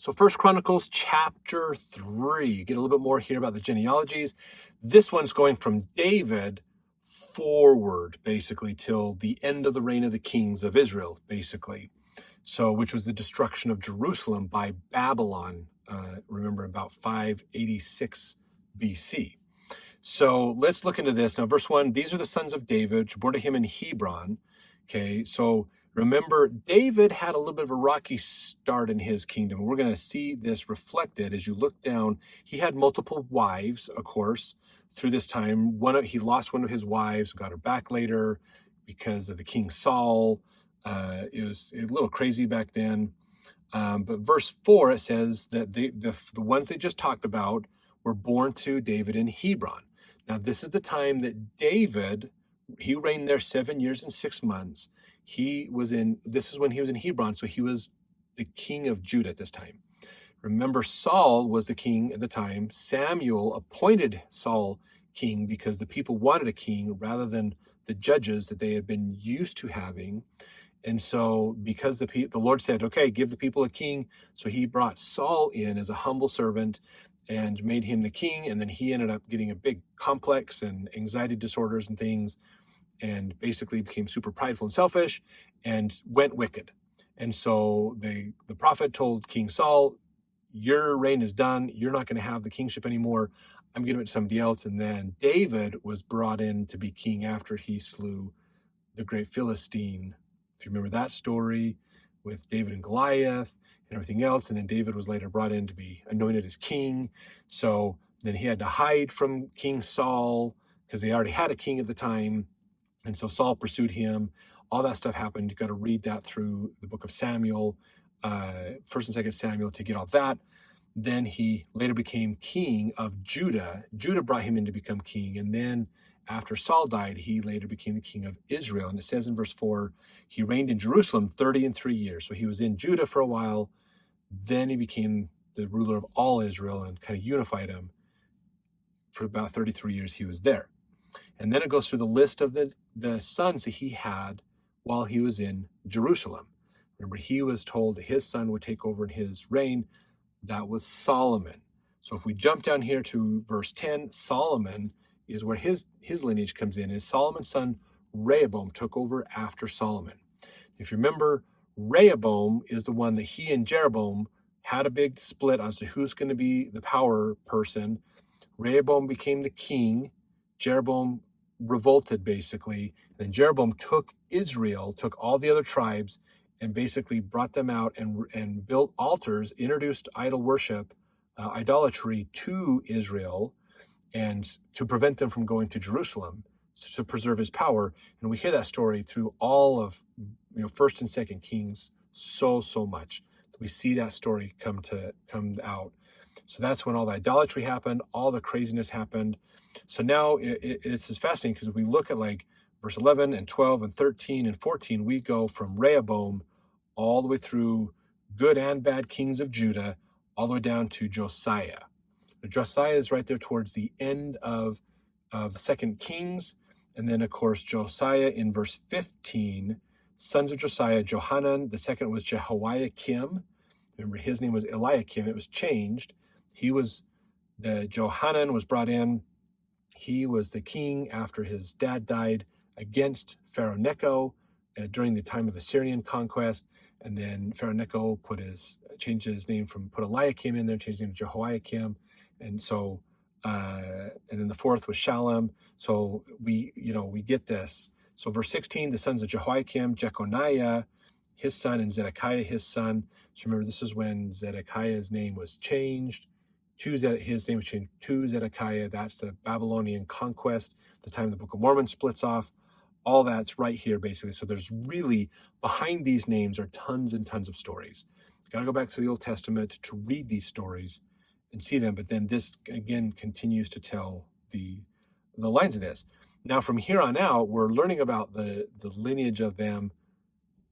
So First Chronicles chapter 3. Get a little bit more here about the genealogies. This one's going from David forward, basically, till the end of the reign of the kings of Israel, basically. So, which was the destruction of Jerusalem by Babylon, remember, about 586 BC. So let's look into this. Now, verse 1, these are the sons of David, born to him in Hebron. Okay, so remember, David had a little bit of a rocky start in his kingdom. We're going to see this reflected as you look down. He had multiple wives, of course, through this time. He lost one of his wives, got her back later because of the King Saul. It was a little crazy back then. But verse 4, it says that the ones they just talked about were born to David in Hebron. Now, this is the time that David, he reigned there 7 years and 6 months. This is when he was in Hebron, so he was the king of Judah at this time. Remember, Saul was the king at the time. Samuel appointed Saul king because the people wanted a king rather than the judges that they had been used to having. And so because the Lord said, okay, give the people a king, so he brought Saul in as a humble servant and made him the king, and then he ended up getting a big complex and anxiety disorders and things, and basically became super prideful and selfish and went wicked. And so the prophet told King Saul, your reign is done. You're not going to have the kingship anymore. I'm giving it to somebody else. And then David was brought in to be king after he slew the great Philistine. If you remember that story with David and Goliath and everything else. And then David was later brought in to be anointed as king. So then he had to hide from King Saul because they already had a king at the time. And so Saul pursued him. All that stuff happened. You got to read that through the book of Samuel, 1st and 2nd Samuel, to get all that. Then he later became king of Judah. Judah brought him in to become king. And then after Saul died, he later became the king of Israel. And it says in verse 4, he reigned in Jerusalem 33 years. So he was in Judah for a while. Then he became the ruler of all Israel and kind of unified him. For about 33 years he was there. And then it goes through the list of the sons that he had while he was in Jerusalem. Remember, he was told that his son would take over in his reign. That was Solomon. So if we jump down here to verse 10, Solomon is where his lineage comes in. And Solomon's son Rehoboam took over after Solomon. If you remember, Rehoboam is the one that he and Jeroboam had a big split as to who's going to be the power person. Rehoboam became the king. Jeroboam revolted, basically. Then Jeroboam took Israel, took all the other tribes, and basically brought them out and built altars, introduced idol worship, idolatry to Israel, and to prevent them from going to Jerusalem, to preserve his power. And we hear that story through all of 1st and 2nd Kings so much. We see that story come out. So that's when all the idolatry happened, all the craziness happened. So now it's just fascinating because we look at like verse 11 and 12 and 13 and 14, we go from Rehoboam all the way through good and bad kings of Judah, all the way down to Josiah. Josiah is right there towards the end of 2nd Kings. And then, of course, Josiah in verse 15, sons of Josiah, Johanan, the second was Jehoiakim. Remember, his name was Eliakim. It was changed. Johanan was brought in. He was the king after his dad died against Pharaoh Necho during the time of Assyrian conquest. And then Pharaoh Necho put Eliakim in there, changed his name to Jehoiakim. And so, and then the fourth was Shalom. So we get this. So verse 16, the sons of Jehoiakim, Jeconiah, his son, and Zedekiah, his son. So remember, this is when Zedekiah's name was changed. His name was changed to Zedekiah. That's the Babylonian conquest, the time the Book of Mormon splits off. All that's right here, basically. So there's really, behind these names are tons and tons of stories. You got to go back to the Old Testament to read these stories and see them. But then this, again, continues to tell the lines of this. Now, from here on out, we're learning about the lineage of them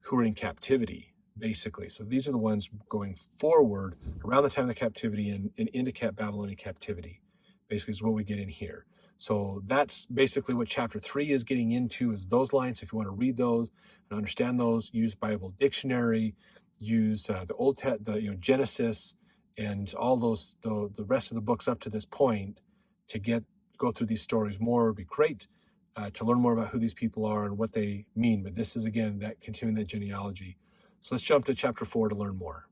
who are in captivity, basically. So these are the ones going forward around the time of the captivity and into Babylonian captivity, basically is what we get in here. So that's basically what chapter 3 is getting into, is those lines. If you want to read those and understand those, use Bible dictionary, use the Genesis, and all those the rest of the books up to this point to go through these stories more would be great, to learn more about who these people are and what they mean. But this is, again, that continuing that genealogy. So let's jump to chapter 4 to learn more.